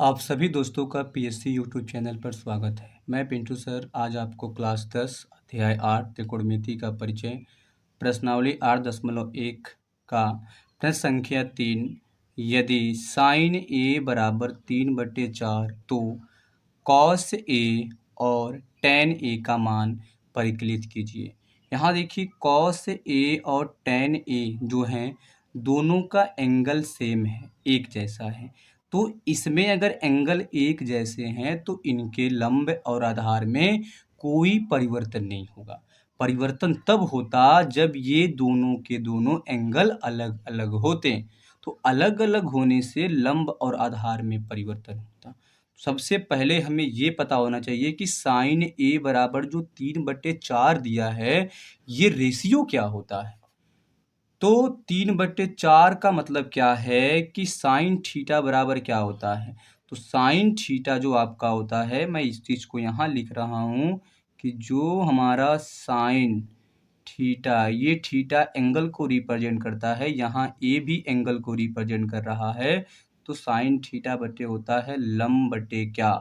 आप सभी दोस्तों का पीएससी यूट्यूब चैनल पर स्वागत है। मैं पिंटू सर आज आपको क्लास 10 अध्याय 8 त्रिकोणमिति का परिचय प्रश्नावली 8.1 का प्रश्न संख्या 3 यदि साइन ए बराबर 3/4 तो कॉस ए और टेन ए का मान परिकलित कीजिए। यहाँ देखिए कॉस ए और टेन ए जो हैं दोनों का एंगल सेम है, एक जैसा है। तो इसमें अगर एंगल एक जैसे हैं तो इनके लंब और आधार में कोई परिवर्तन नहीं होगा। परिवर्तन तब होता जब ये दोनों के दोनों एंगल अलग अलग होते। तो अलग अलग होने से लंब और आधार में परिवर्तन होता। सबसे पहले हमें ये पता होना चाहिए कि साइन ए बराबर जो 3/4 दिया है ये रेशियो क्या होता है। तो 3/4 का मतलब क्या है कि साइन थीटा बराबर क्या होता है। तो साइन थीटा जो आपका होता है, मैं इस चीज़ को यहाँ लिख रहा हूँ कि जो हमारा साइन थीटा, ये थीटा एंगल को रिप्रेजेंट करता है, यहाँ ए भी एंगल को रिप्रेजेंट कर रहा है। तो साइन थीटा बटे होता है लंब बटे क्या,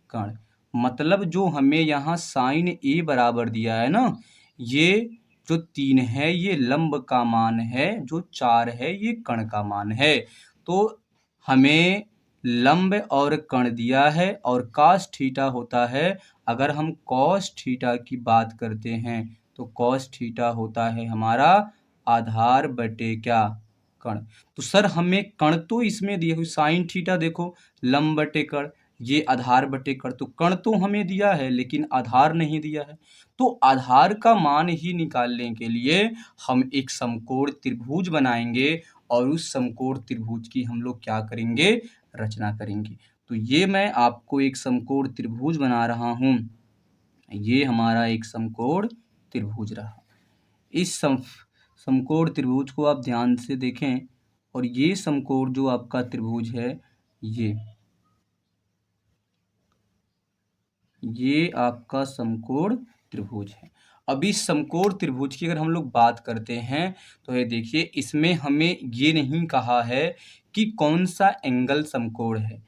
कर्ण। मतलब जो हमें यहाँ साइन ए बराबर दिया है ना, ये जो 3 है ये लंब का मान है, जो 4 है ये कर्ण का मान है। तो हमें लंब और कर्ण दिया है और कॉस थीटा होता है। अगर हम कॉस थीटा की बात करते हैं तो कॉस थीटा होता है हमारा आधार बटे क्या, कर्ण। तो सर हमें कर्ण तो इसमें दिया हुई साइन थीटा देखो लंब बटे कर्ण, ये आधार बटे कर्ण, तो कर्ण तो हमें दिया है लेकिन आधार नहीं दिया है। तो आधार का मान ही निकालने के लिए हम एक समकोण त्रिभुज बनाएंगे और उस समकोण त्रिभुज की हम लोग क्या करेंगे, रचना करेंगे। तो ये मैं आपको एक समकोण त्रिभुज बना रहा हूँ। ये हमारा एक समकोण त्रिभुज रहा। इस समकोण त्रिभुज को आप ध्यान से देखें और ये समकोण जो आपका त्रिभुज है ये आपका समकोण त्रिभुज है। अब इस समकोण त्रिभुज की अगर हम लोग बात करते हैं तो ये देखिए इसमें हमें ये नहीं कहा है कि कौन सा एंगल समकोण है,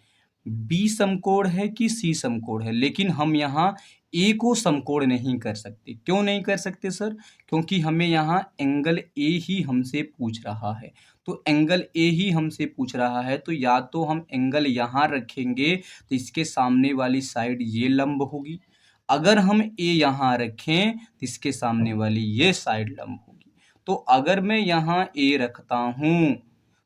बी समकोण है कि सी समकोण है, लेकिन हम यहाँ ए को समकोण नहीं कर सकते। क्यों नहीं कर सकते सर? क्योंकि हमें यहाँ एंगल ए ही हमसे पूछ रहा है। तो एंगल ए ही हमसे पूछ रहा है तो या तो हम एंगल यहाँ रखेंगे तो इसके सामने वाली साइड ये लंब होगी। अगर हम ए यहाँ रखें तो इसके सामने वाली ये साइड लंब होगी। तो अगर मैं यहाँ ए रखता हूँ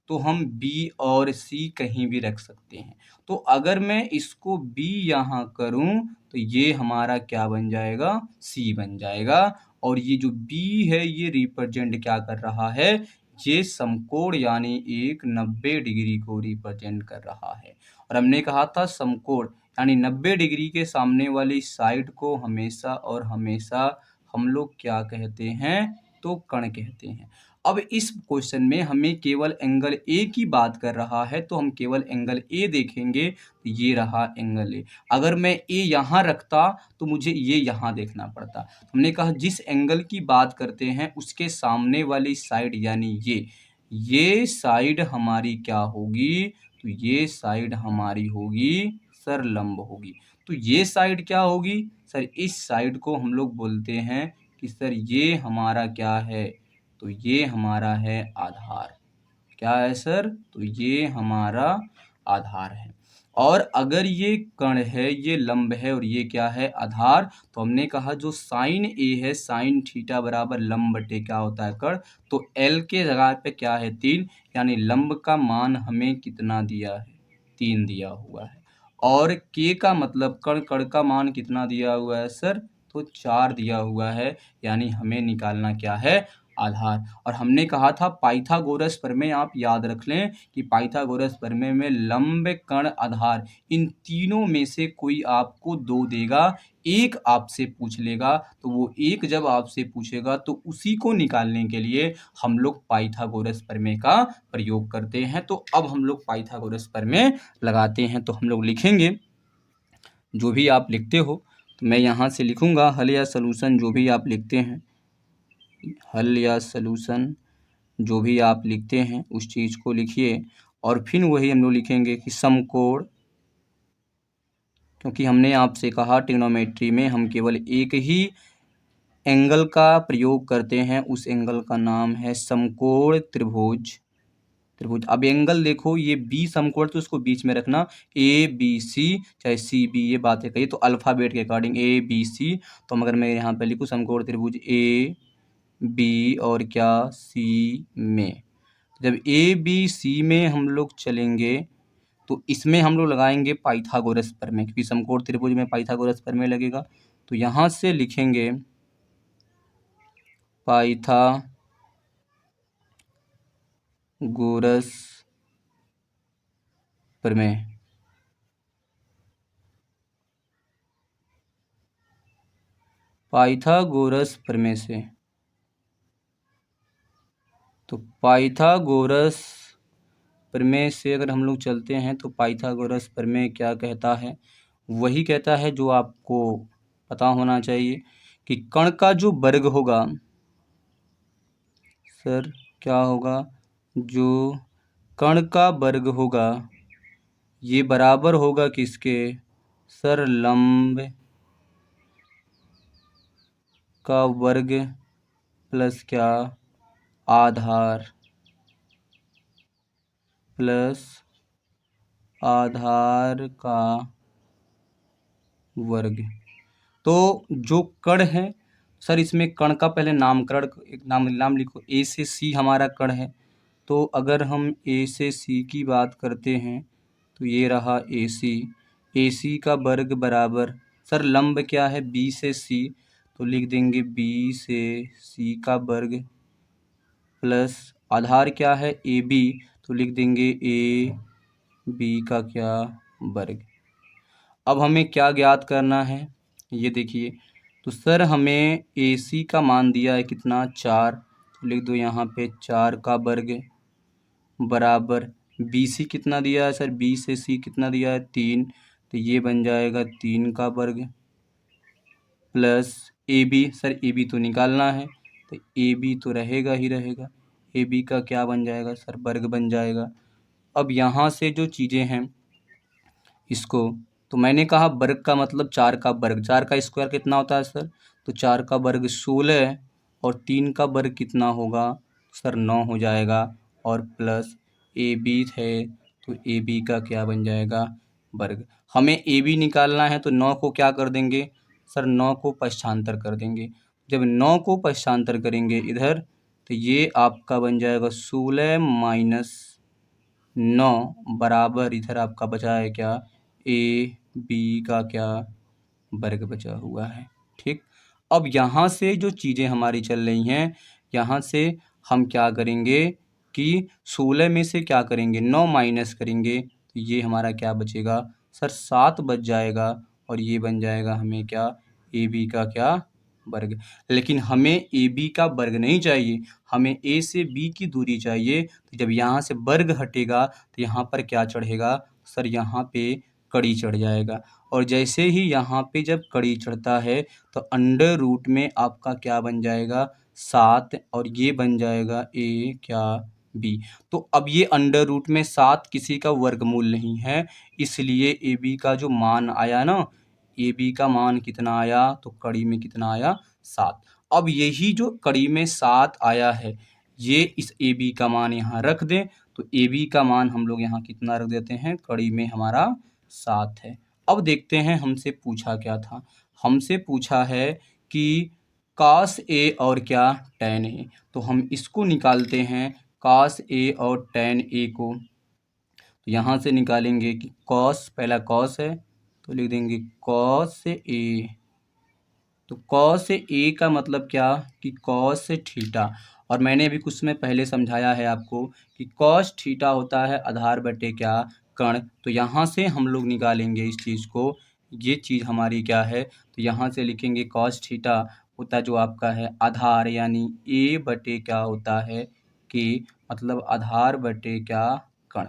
तो हम बी और सी कहीं भी रख सकते हैं। तो अगर मैं इसको बी यहाँ करूँ तो ये हमारा क्या बन जाएगा, सी बन जाएगा। और ये जो बी है ये रिप्रेजेंट क्या कर रहा है, ये समकोण यानी एक 90 डिग्री को रिप्रेजेंट कर रहा है। और हमने कहा था समकोण यानी 90 डिग्री के सामने वाली साइड को हमेशा और हमेशा हम लोग क्या कहते हैं, तो कर्ण कहते हैं। अब इस क्वेश्चन में हमें केवल एंगल ए की बात कर रहा है तो हम केवल एंगल ए देखेंगे। तो ये रहा एंगल ए। अगर मैं ए यहाँ रखता तो मुझे ये यहाँ देखना पड़ता। हमने कहा जिस एंगल की बात करते हैं उसके सामने वाली साइड यानी ये साइड हमारी क्या होगी, तो ये साइड हमारी होगी सर लंब होगी। तो ये साइड क्या होगी सर, इस साइड को हम लोग बोलते हैं कि सर ये हमारा क्या है, तो ये हमारा है आधार। क्या है सर, तो ये हमारा आधार है। और अगर ये कर्ण है, ये लंब है और ये क्या है आधार, तो हमने कहा जो साइन ए है साइन थीटा बराबर लंब बटे क्या होता है कर्ण। तो एल के जगह पे क्या है 3, यानी लंब का मान हमें कितना दिया है, 3 दिया हुआ है। और के का मतलब कर्ण का मान कितना दिया हुआ है सर, तो 4 दिया हुआ है। यानी हमें निकालना क्या है, आधार। और हमने कहा था पाइथागोरस प्रमेय आप याद रख लें कि पाइथागोरस प्रमेय में लंब कर्ण आधार इन तीनों में से कोई आपको 2 देगा, एक आपसे पूछ लेगा। तो वो एक जब आपसे पूछेगा तो उसी को निकालने के लिए हम लोग पाइथागोरस प्रमेय का प्रयोग करते हैं। तो अब हम लोग पाइथागोरस प्रमेय लगाते हैं। तो हम लोग लिखेंगे, जो भी आप लिखते हो तो मैं यहाँ से लिखूँगा हल या सलूशन, जो भी आप लिखते हैं हल या सलूशन जो भी आप लिखते हैं उस चीज़ को लिखिए। और फिर वही हम लोग लिखेंगे कि समकोण क्योंकि हमने आपसे कहा ट्रिग्नोमेट्री में हम केवल एक ही एंगल का प्रयोग करते हैं, उस एंगल का नाम है समकोण त्रिभुज। अब एंगल देखो, ये बी समकोण तो उसको बीच में रखना, ए बी सी चाहे सी बी, ये बातें कही तो अल्फ़ाबेट के अकॉर्डिंग ए बी सी। तो अगर मैं यहाँ पे लिखूँ समकोण त्रिभुज ए बी और क्या सी में, जब ए बी सी में हम लोग चलेंगे तो इसमें हम लोग लगाएंगे पाइथागोरस प्रमेय, क्योंकि समकोण त्रिभुज में पाइथागोरस प्रमेय लगेगा। तो यहाँ से लिखेंगे पाइथागोरस प्रमेय। पाइथागोरस प्रमेय से, तो पाइथागोरस प्रमेय से अगर हम लोग चलते हैं तो पाइथागोरस प्रमेय क्या कहता है, वही कहता है जो आपको पता होना चाहिए कि कण का जो वर्ग होगा, सर क्या होगा, जो कण का वर्ग होगा ये बराबर होगा किसके, सर लंब का वर्ग प्लस क्या, आधार प्लस आधार का वर्ग। तो जो कण है, सर इसमें कण का पहले नामकरण, एक नाम लिखो, ए से सी हमारा कण है। तो अगर हम ए से सी की बात करते हैं तो ये रहा ए सी का वर्ग बराबर, सर लंब क्या है बी से सी, तो लिख देंगे बी से सी का वर्ग प्लस आधार क्या है ए बी, तो लिख देंगे ए बी का क्या वर्ग। अब हमें क्या ज्ञात करना है, ये देखिए, तो सर हमें ए सी का मान दिया है कितना 4, तो लिख दो यहाँ पे 4 का वर्ग बराबर बी सी कितना दिया है, सर बी से सी कितना दिया है 3, तो ये बन जाएगा 3 का वर्ग plus a b, sir a b तो निकालना है तो ए बी तो रहेगा ही रहेगा, ए बी का क्या बन जाएगा, सर वर्ग बन जाएगा। अब यहाँ से जो चीज़ें हैं इसको, तो मैंने कहा वर्ग का मतलब 4 का वर्ग, 4 का स्क्वायर कितना होता है सर, तो 4 का वर्ग 16 और 3 का वर्ग कितना होगा, सर 9 हो जाएगा, और प्लस ए बी है तो ए बी का क्या बन जाएगा वर्ग। हमें ए बी निकालना है तो 9 को क्या कर देंगे, सर 9 को पक्षांतर कर देंगे। जब 9 को पक्षांतर करेंगे इधर तो ये आपका बन जाएगा 16 माइनस 9 बराबर इधर आपका बचा है क्या, ए बी का क्या वर्ग बचा हुआ है। ठीक, अब यहाँ से जो चीज़ें हमारी चल रही हैं, यहाँ से हम क्या करेंगे कि 16 में से क्या करेंगे 9 माइनस करेंगे, तो ये हमारा क्या बचेगा, सर 7 बच जाएगा, और ये बन जाएगा हमें क्या, ए बी का क्या वर्ग। लेकिन हमें ए बी का वर्ग नहीं चाहिए, हमें ए से बी की दूरी चाहिए। तो जब यहाँ से वर्ग हटेगा तो यहाँ पर क्या चढ़ेगा, सर यहाँ पे कड़ी चढ़ जाएगा, और जैसे ही यहाँ पे जब कड़ी चढ़ता है तो अंडर रूट में आपका क्या बन जाएगा 7, और ये बन जाएगा ए क्या बी। तो अब ये अंडर रूट में 7 किसी का वर्गमूल नहीं है, इसलिए ए बी का जो मान आया ना, ए बी का मान कितना आया, तो कड़ी में कितना आया 7। अब यही जो कड़ी में 7 आया है, ये इस ए बी का मान यहाँ रख दें, तो ए बी का मान हम लोग यहाँ कितना रख देते हैं, कड़ी में हमारा 7 है। अब देखते हैं हमसे पूछा क्या था, हमसे पूछा है कि cos ए और क्या tan ए, तो हम इसको निकालते हैं cos ए और tan ए को। तो यहाँ से निकालेंगे कि cos, पहला cos है तो लिख देंगे cos ए, तो cos ए का मतलब क्या कि cos थीटा, और मैंने अभी कुछ समय पहले समझाया है आपको कि cos थीटा होता है आधार बटे क्या कण। तो यहाँ से हम लोग निकालेंगे इस चीज़ को, ये चीज़ हमारी क्या है, तो यहाँ से लिखेंगे cos थीटा होता जो आपका है आधार, यानी ए बटे क्या होता है कि मतलब आधार बटे क्या कण।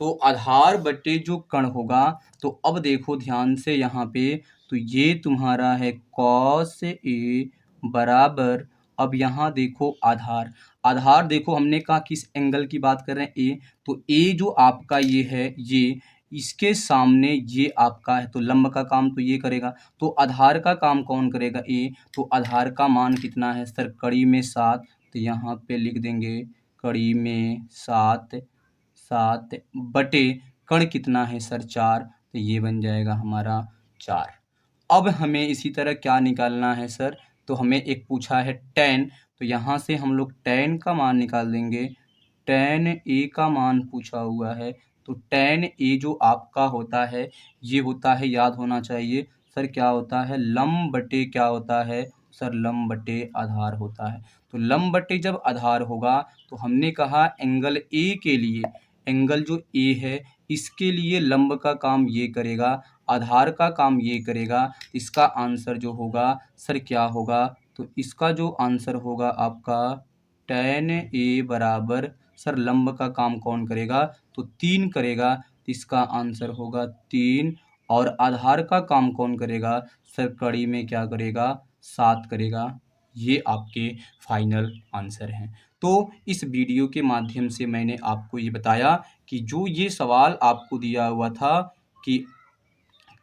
तो आधार बटे जो कण होगा, तो अब देखो ध्यान से यहाँ पे, तो ये तुम्हारा है cos ए बराबर, अब यहाँ देखो आधार, आधार देखो हमने कहा किस एंगल की बात कर रहे हैं ए, तो ए जो आपका ये है इसके सामने ये आपका है, तो लंब का काम तो ये करेगा। तो आधार का काम कौन करेगा? ए। तो आधार का मान कितना है सर? कड़ी में 7, तो यहाँ पे लिख देंगे कड़ी में 7, 7 बटे कण कितना है सर? 4, तो ये बन जाएगा हमारा 4। अब हमें इसी तरह क्या निकालना है सर? तो हमें एक पूछा है tan, तो यहाँ से हम लोग tan का मान निकाल देंगे। tan a का मान पूछा हुआ है, तो tan a जो आपका होता है, ये होता है, याद होना चाहिए सर, क्या होता है? लंब बटे क्या होता है सर? लंब बटे आधार होता है। तो लंब बटे जब आधार होगा, तो हमने कहा एंगल ए के लिए, एंगल जो ए है इसके लिए लंब का काम ये करेगा, आधार का काम ये करेगा। इसका आंसर जो होगा सर क्या होगा? तो इसका जो आंसर होगा आपका tan a बराबर, सर लंब का काम कौन करेगा? तो 3 करेगा, तो इसका आंसर होगा 3। और आधार का काम कौन करेगा? सर कड़ी में क्या करेगा? 7 करेगा। ये आपके फाइनल आंसर हैं। तो इस वीडियो के माध्यम से मैंने आपको ये बताया कि जो ये सवाल आपको दिया हुआ था कि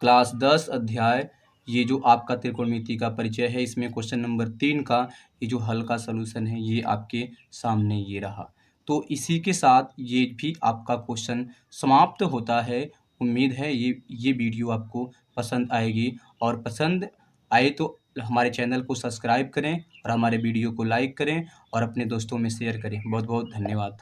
क्लास 10 अध्याय, ये जो आपका त्रिकोणमिति का परिचय है, इसमें क्वेश्चन नंबर 3 का ये जो हल का सलूशन है, ये आपके सामने ये रहा। तो इसी के साथ ये भी आपका क्वेश्चन समाप्त होता है। उम्मीद है ये वीडियो आपको पसंद आएगी, और पसंद आए तो हमारे चैनल को सब्सक्राइब करें और हमारे वीडियो को लाइक करें और अपने दोस्तों में शेयर करें। बहुत बहुत धन्यवाद।